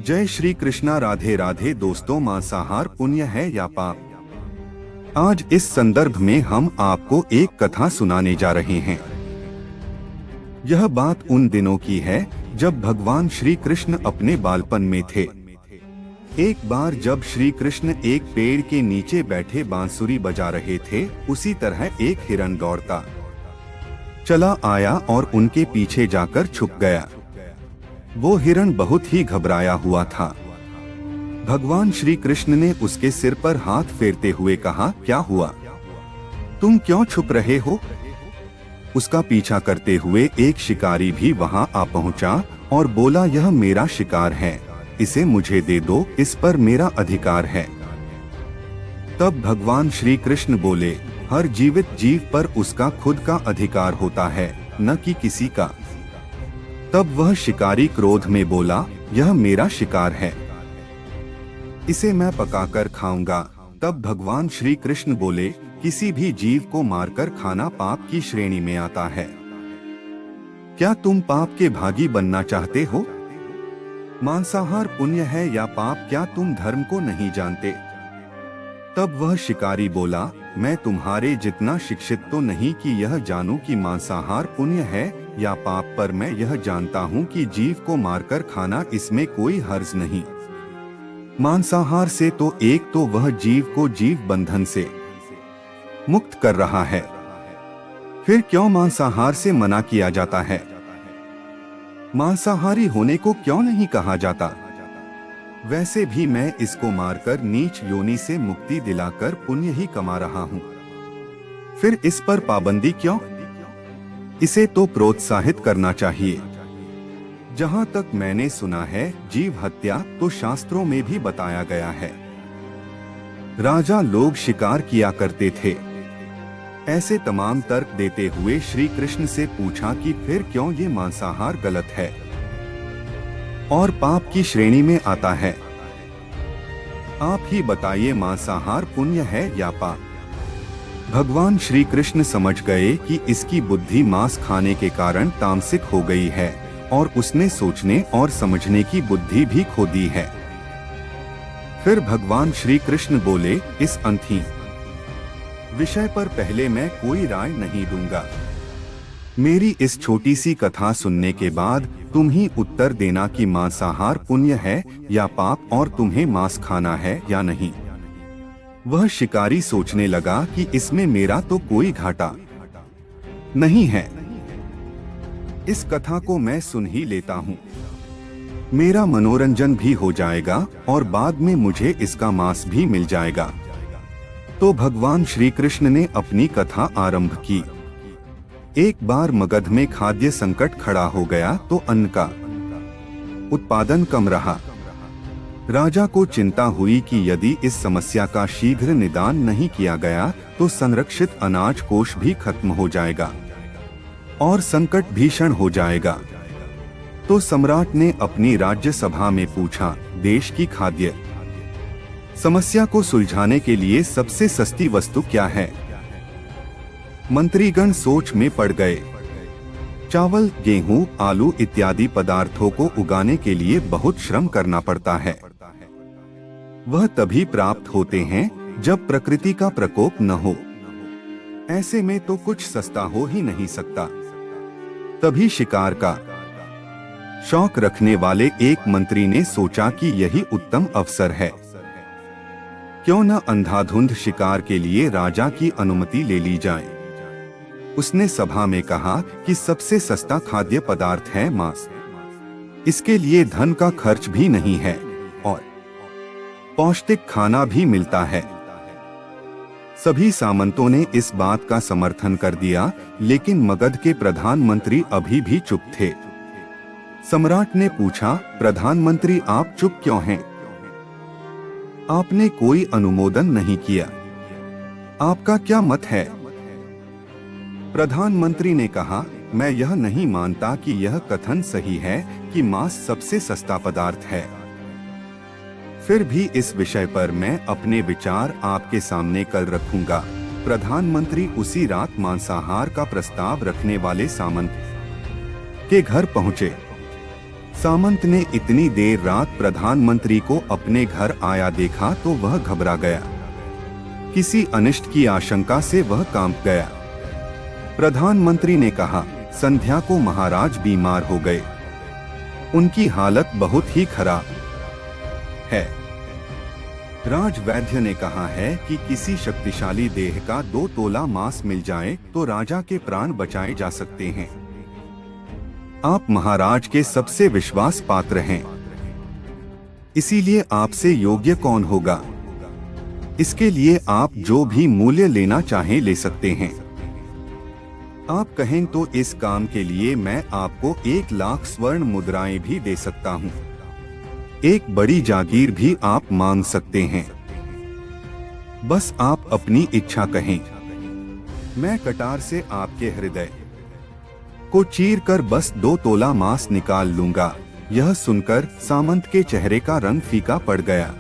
जय श्री कृष्णा। राधे राधे दोस्तों, मांसाहार पुण्य है या पाप? आज इस संदर्भ में हम आपको एक कथा सुनाने जा रहे हैं। यह बात उन दिनों की है जब भगवान श्री कृष्ण अपने बालपन में थे। एक बार जब श्री कृष्ण एक पेड़ के नीचे बैठे बांसुरी बजा रहे थे, उसी तरह एक हिरन दौड़ता चला आया और उनके पीछे जाकर छुप गया। वो हिरन बहुत ही घबराया हुआ था। भगवान श्री कृष्ण ने उसके सिर पर हाथ फेरते हुए कहा, क्या हुआ? तुम क्यों छुप रहे हो? उसका पीछा करते हुए एक शिकारी भी वहां आ पहुंचा और बोला, यह मेरा शिकार है, इसे मुझे दे दो, इस पर मेरा अधिकार है। तब भगवान श्री कृष्ण बोले, हर जीवित जीव पर उसका खुद का अधिकार होता है, न कि किसी का। तब वह शिकारी क्रोध में बोला, यह मेरा शिकार है, इसे मैं पकाकर खाऊंगा। तब भगवान श्री कृष्ण बोले, किसी भी जीव को मारकर खाना पाप की श्रेणी में आता है। क्या तुम पाप के भागी बनना चाहते हो? मांसाहार पुण्य है या पाप, क्या तुम धर्म को नहीं जानते? तब वह शिकारी बोला, मैं तुम्हारे जितना शिक्षित तो नहीं कि यह जानूं कि मांसाहार पुण्य है या पाप, पर मैं यह जानता हूं कि जीव को मारकर खाना, इसमें कोई हर्ज नहीं। मांसाहार से तो एक तो वह जीव को जीव बंधन से मुक्त कर रहा है, फिर क्यों मांसाहार से मना किया जाता है? मांसाहारी होने को क्यों नहीं कहा जाता? वैसे भी मैं इसको मारकर नीच योनि से मुक्ति दिलाकर पुण्य ही कमा रहा हूँ, फिर इस पर पाबंदी क्यों? इसे तो प्रोत्साहित करना चाहिए। जहाँ तक मैंने सुना है, जीव हत्या तो शास्त्रों में भी बताया गया है। राजा लोग शिकार किया करते थे। ऐसे तमाम तर्क देते हुए श्री कृष्ण से पूछा कि फिर क्यों ये मांसाहार गलत है और पाप की श्रेणी में आता है? आप ही बताइए, मांसाहार पुण्य है या पाप? भगवान श्री कृष्ण समझ गए कि इसकी बुद्धि मांस खाने के कारण तामसिक हो गई है और उसने सोचने और समझने की बुद्धि भी खो दी है। फिर भगवान श्री कृष्ण बोले, इस अंधी विषय पर पहले मैं कोई राय नहीं दूंगा। मेरी इस छोटी सी कथा सुनने के बाद तुम ही उत्तर देना कि मांसाहार पुण्य है या पाप और तुम्हें मांस खाना है या नहीं। वह शिकारी सोचने लगा कि इसमें मेरा तो कोई घाटा नहीं है, इस कथा को मैं सुन ही लेता हूँ, मेरा मनोरंजन भी हो जाएगा और बाद में मुझे इसका मांस भी मिल जाएगा। तो भगवान श्री कृष्ण ने अपनी कथा आरंभ की। एक बार मगध में खाद्य संकट खड़ा हो गया तो अन्न का उत्पादन कम रहा। राजा को चिंता हुई कि यदि इस समस्या का शीघ्र निदान नहीं किया गया तो संरक्षित अनाज कोष भी खत्म हो जाएगा और संकट भीषण हो जाएगा। तो सम्राट ने अपनी राज्य सभा में पूछा, देश की खाद्य समस्या को सुलझाने के लिए सबसे सस्ती वस्तु क्या है? मंत्रीगण सोच में पड़ गए। चावल, गेहूं, आलू इत्यादि पदार्थों को उगाने के लिए बहुत श्रम करना पड़ता है। वह तभी प्राप्त होते हैं जब प्रकृति का प्रकोप न हो। ऐसे में तो कुछ सस्ता हो ही नहीं सकता। तभी शिकार का शौक रखने वाले एक मंत्री ने सोचा कि यही उत्तम अवसर है, क्यों न अंधाधुंध शिकार के लिए राजा की अनुमति ले ली जाए। उसने सभा में कहा कि सबसे सस्ता खाद्य पदार्थ है मांस, इसके लिए धन का खर्च भी नहीं है और पौष्टिक खाना भी मिलता है। सभी सामंतों ने इस बात का समर्थन कर दिया, लेकिन मगध के प्रधानमंत्री अभी भी चुप थे। सम्राट ने पूछा, प्रधानमंत्री आप चुप क्यों हैं? आपने कोई अनुमोदन नहीं किया, आपका क्या मत है? प्रधानमंत्री ने कहा, मैं यह नहीं मानता कि यह कथन सही है कि मांस सबसे सस्ता पदार्थ है। फिर भी इस विषय पर मैं अपने विचार आपके सामने कल रखूंगा। प्रधानमंत्री उसी रात मांसाहार का प्रस्ताव रखने वाले सामंत के घर पहुंचे। सामंत ने इतनी देर रात प्रधानमंत्री को अपने घर आया देखा तो वह घबरा गया। किसी अनिष्ट की आशंका से वह कांप गया। प्रधानमंत्री ने कहा, संध्या को महाराज बीमार हो गए, उनकी हालत बहुत ही खराब है। राज वैद्य ने कहा है कि किसी शक्तिशाली देह का 2 तोला मांस मिल जाए तो राजा के प्राण बचाए जा सकते हैं। आप महाराज के सबसे विश्वास पात्र हैं, इसीलिए आपसे योग्य कौन होगा। इसके लिए आप जो भी मूल्य लेना चाहें ले सकते हैं। आप कहें तो इस काम के लिए मैं आपको 1 लाख स्वर्ण मुद्राएं भी दे सकता हूँ। एक बड़ी जागीर भी आप मांग सकते हैं। बस आप अपनी इच्छा कहें। मैं कटार से आपके हृदय को चीर कर बस 2 तोला मांस निकाल लूंगा। यह सुनकर सामंत के चेहरे का रंग फीका पड़ गया।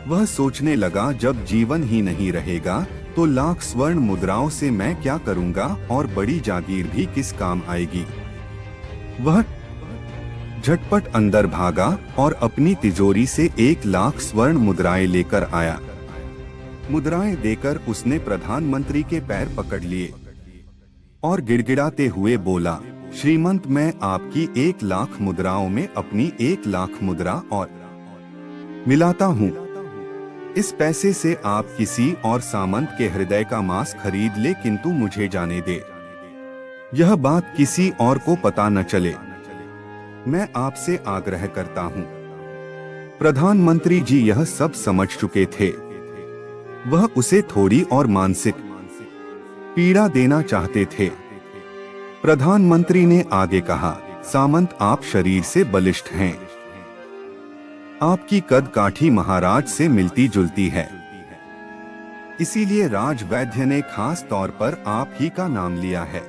वह सोचने लगा, जब जीवन ही नहीं रहेगा तो लाख स्वर्ण मुद्राओं से मैं क्या करूंगा और बड़ी जागीर भी किस काम आएगी। वह झटपट अंदर भागा और अपनी तिजोरी से 1 लाख स्वर्ण मुद्राएं लेकर आया। मुद्राएं देकर उसने प्रधानमंत्री के पैर पकड़ लिए और गिड़गिड़ाते हुए बोला, श्रीमंत, मैं आपकी 1 लाख मुद्राओं में अपनी 1 लाख मुद्रा और मिलाता हूँ। इस पैसे से आप किसी और सामंत के हृदय का मांस खरीद ले, किंतु मुझे जाने दे। यह बात किसी और को पता न चले। मैं आपसे आग्रह करता हूँ। प्रधानमंत्री जी यह सब समझ चुके थे। वह उसे थोड़ी और मानसिक पीड़ा देना चाहते थे। प्रधानमंत्री ने आगे कहा, सामंत, आप शरीर से बलिष्ठ हैं। आपकी कद काठी महाराज से मिलती जुलती है। इसीलिए राज वैद्य ने खास तौर पर आप ही का नाम लिया है।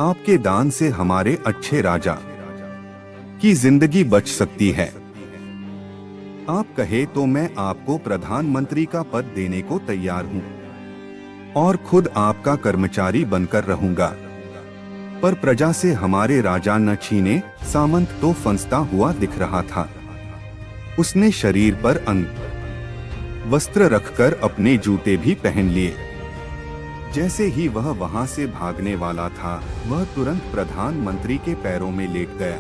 आपके दान से हमारे अच्छे राजा की जिंदगी बच सकती है। आप कहे तो मैं आपको प्रधानमंत्री का पद देने को तैयार हूँ और खुद आपका कर्मचारी बनकर रहूंगा, पर प्रजा से हमारे राजा न छीने। सामंत तो फंसता हुआ दिख रहा था। उसने शरीर पर अंग वस्त्र रखकर अपने जूते भी पहन लिए। जैसे ही वह वहां से भागने वाला था, वह तुरंत प्रधानमंत्री के पैरों में लेट गया।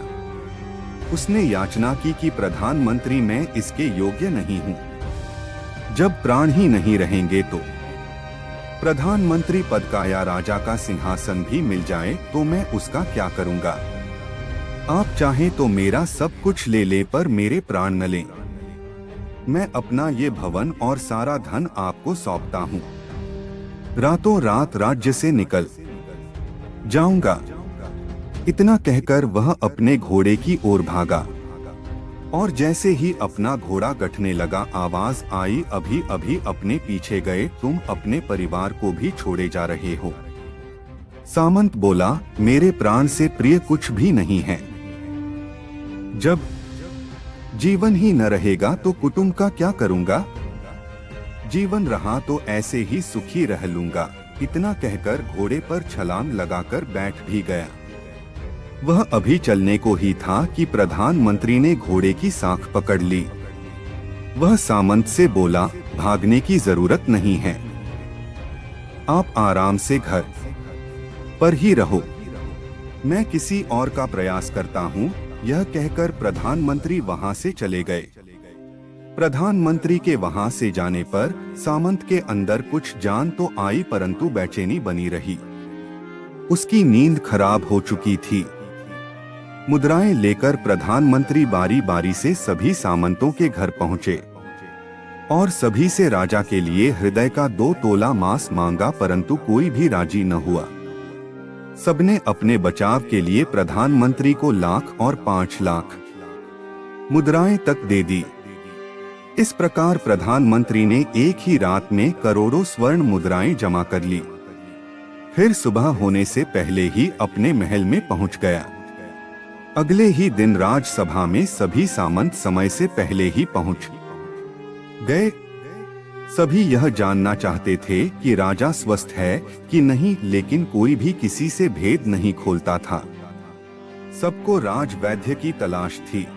उसने याचना की कि प्रधानमंत्री, मैं इसके योग्य नहीं हूँ। जब प्राण ही नहीं रहेंगे तो प्रधानमंत्री पद का या राजा का सिंहासन भी मिल जाए तो मैं उसका क्या करूँगा। आप चाहें तो मेरा सब कुछ ले ले, पर मेरे प्राण न लें। मैं अपना ये भवन और सारा धन आपको सौंपता हूँ। रातों रात राज्य से निकल जाऊंगा। इतना कहकर वह अपने घोड़े की ओर भागा और जैसे ही अपना घोड़ा गठने लगा, आवाज आई, अभी अभी अपने पीछे गए तुम अपने परिवार को भी छोड़े जा रहे हो। सामंत बोला, मेरे प्राण से प्रिय कुछ भी नहीं है। जब जीवन ही न रहेगा तो कुटुंब का क्या करूंगा। जीवन रहा तो ऐसे ही सुखी रह लूंगा। इतना कहकर घोड़े पर छलांग लगाकर बैठ भी गया। वह अभी चलने को ही था कि प्रधानमंत्री ने घोड़े की साख पकड़ ली। वह सामंत से बोला, भागने की जरूरत नहीं है, आप आराम से घर पर ही रहो, मैं किसी और का प्रयास करता हूँ। यह कहकर प्रधानमंत्री वहां से चले गए। प्रधानमंत्री के वहां से जाने पर सामंत के अंदर कुछ जान तो आई, परंतु बेचैनी बनी रही। उसकी नींद खराब हो चुकी थी। मुद्राएं लेकर प्रधानमंत्री बारी बारी से सभी सामंतों के घर पहुंचे और सभी से राजा के लिए हृदय का 2 तोला मांस मांगा, परंतु कोई भी राजी न हुआ। सबने अपने बचाव के लिए प्रधानमंत्री को लाख और 5 लाख मुद्राएं तक दे दी। इस प्रकार प्रधानमंत्री ने एक ही रात में करोड़ों स्वर्ण मुद्राएं जमा कर ली। फिर सुबह होने से पहले ही अपने महल में पहुंच गया। अगले ही दिन राजसभा में सभी सामंत समय से पहले ही पहुंच गए। सभी यह जानना चाहते थे कि राजा स्वस्थ है कि नहीं, लेकिन कोई भी किसी से भेद नहीं खोलता था। सबको राज वैद्य की तलाश थी।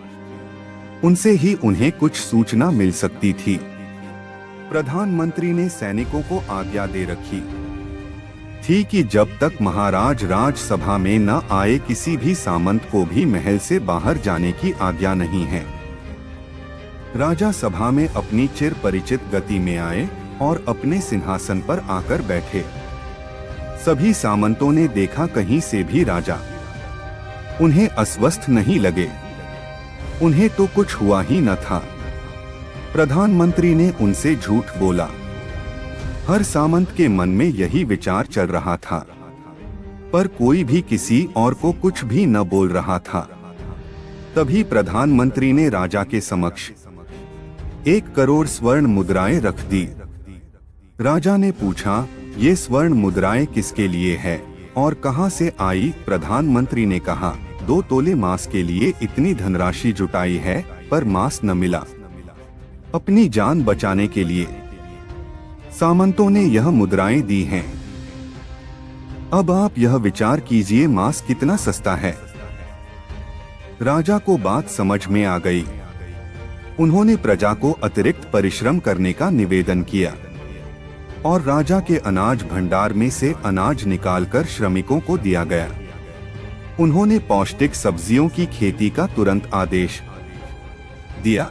उनसे ही उन्हें कुछ सूचना मिल सकती थी। प्रधानमंत्री ने सैनिकों को आज्ञा दे रखी थी कि जब तक महाराज राजसभा में न आए किसी भी सामंत को भी महल से बाहर जाने की आज्ञा नहीं है। राजा सभा में अपनी चिर परिचित गति में आए और अपने सिंहासन पर आकर बैठे। सभी सामंतों ने देखा कहीं से भी राजा उन्हें अस्वस्थ नहीं लगे। उन्हें तो कुछ हुआ ही न था। प्रधानमंत्री ने उनसे झूठ बोला। हर सामंत के मन में यही विचार चल रहा था, पर कोई भी किसी और को कुछ भी न बोल रहा था। तभी प्रधानमंत्री ने राजा के समक्ष 1 करोड़ स्वर्ण मुद्राएं रख दी। राजा ने पूछा, ये स्वर्ण मुद्राएं किसके लिए है और कहां से आई? प्रधानमंत्री ने कहा, 2 तोले मांस के लिए इतनी धनराशि जुटाई है, पर मांस न मिला। अपनी जान बचाने के लिए सामंतों ने यह मुद्राएं दी हैं। अब आप यह विचार कीजिए, मांस कितना सस्ता है। राजा को बात समझ में आ गई। उन्होंने प्रजा को अतिरिक्त परिश्रम करने का निवेदन किया और राजा के अनाज भंडार में से अनाज निकालकर श्रमिकों को दिया गया। उन्होंने पौष्टिक सब्जियों की खेती का तुरंत आदेश दिया।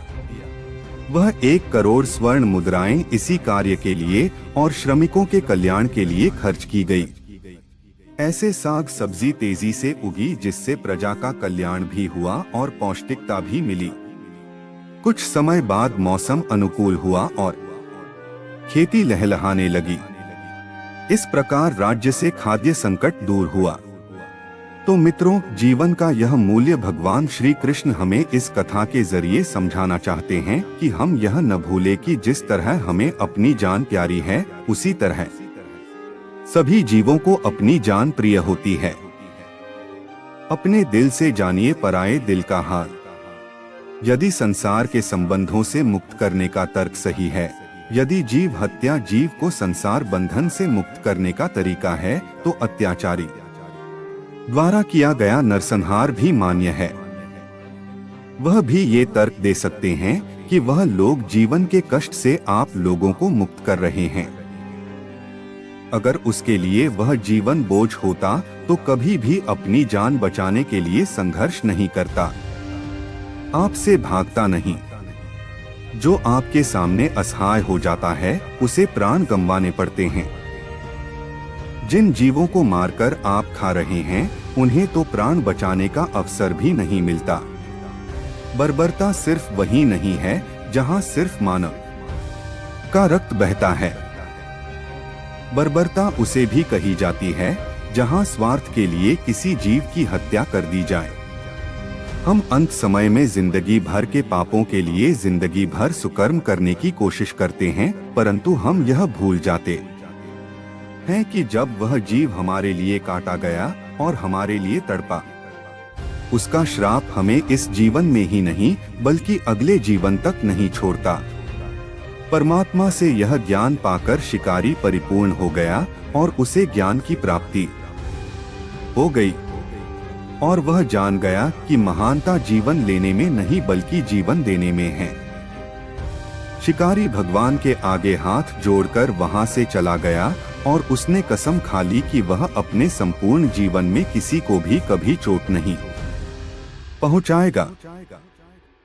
वह 1 करोड़ स्वर्ण मुद्राएं इसी कार्य के लिए और श्रमिकों के कल्याण के लिए खर्च की गई। ऐसे साग सब्जी तेजी से उगी जिससे प्रजा का कल्याण भी हुआ और पौष्टिकता भी मिली। कुछ समय बाद मौसम अनुकूल हुआ और खेती लहलहाने लगी। इस प्रकार राज्य से खाद्य संकट दूर हुआ। तो मित्रों, जीवन का यह मूल्य भगवान श्री कृष्ण हमें इस कथा के जरिए समझाना चाहते हैं कि हम यह न भूलें कि जिस तरह हमें अपनी जान प्यारी है, उसी तरह सभी जीवों को अपनी जान प्रिय होती है। अपने दिल से जानिए पराये दिल का हाल। यदि संसार के संबंधों से मुक्त करने का तर्क सही है, यदि जीव हत्या जीव को संसार बंधन से मुक्त करने का तरीका है, तो अत्याचारी द्वारा किया गया नरसंहार भी मान्य है। वह भी ये तर्क दे सकते हैं कि वह लोग जीवन के कष्ट से आप लोगों को मुक्त कर रहे हैं। अगर उसके लिए वह जीवन बोझ होता तो कभी भी अपनी जान बचाने के लिए संघर्ष नहीं करता, आपसे भागता नहीं। जो आपके सामने असहाय हो जाता है, उसे प्राण गंवाने पड़ते हैं। जिन जीवों को मारकर आप खा रहे हैं, उन्हें तो प्राण बचाने का अवसर भी नहीं मिलता। बर्बरता सिर्फ वही नहीं है जहां सिर्फ मानव का रक्त बहता है। बर्बरता उसे भी कही जाती है जहां स्वार्थ के लिए किसी जीव की हत्या कर दी जाए। हम अंत समय में जिंदगी भर के पापों के लिए जिंदगी भर सुकर्म करने की कोशिश करते हैं, परंतु हम यह भूल जाते हैं कि जब वह जीव हमारे लिए काटा गया और हमारे लिए तड़पा, उसका श्राप हमें इस जीवन में ही नहीं बल्कि अगले जीवन तक नहीं छोड़ता। परमात्मा से यह ज्ञान पाकर शिकारी परिपूर्ण हो गया और उसे ज्ञान की प्राप्ति हो गई और वह जान गया कि महानता जीवन लेने में नहीं बल्कि जीवन देने में है। शिकारी भगवान के आगे हाथ जोड़कर वहां से चला गया और उसने कसम खा ली कि वह अपने संपूर्ण जीवन में किसी को भी कभी चोट नहीं पहुंचाएगा।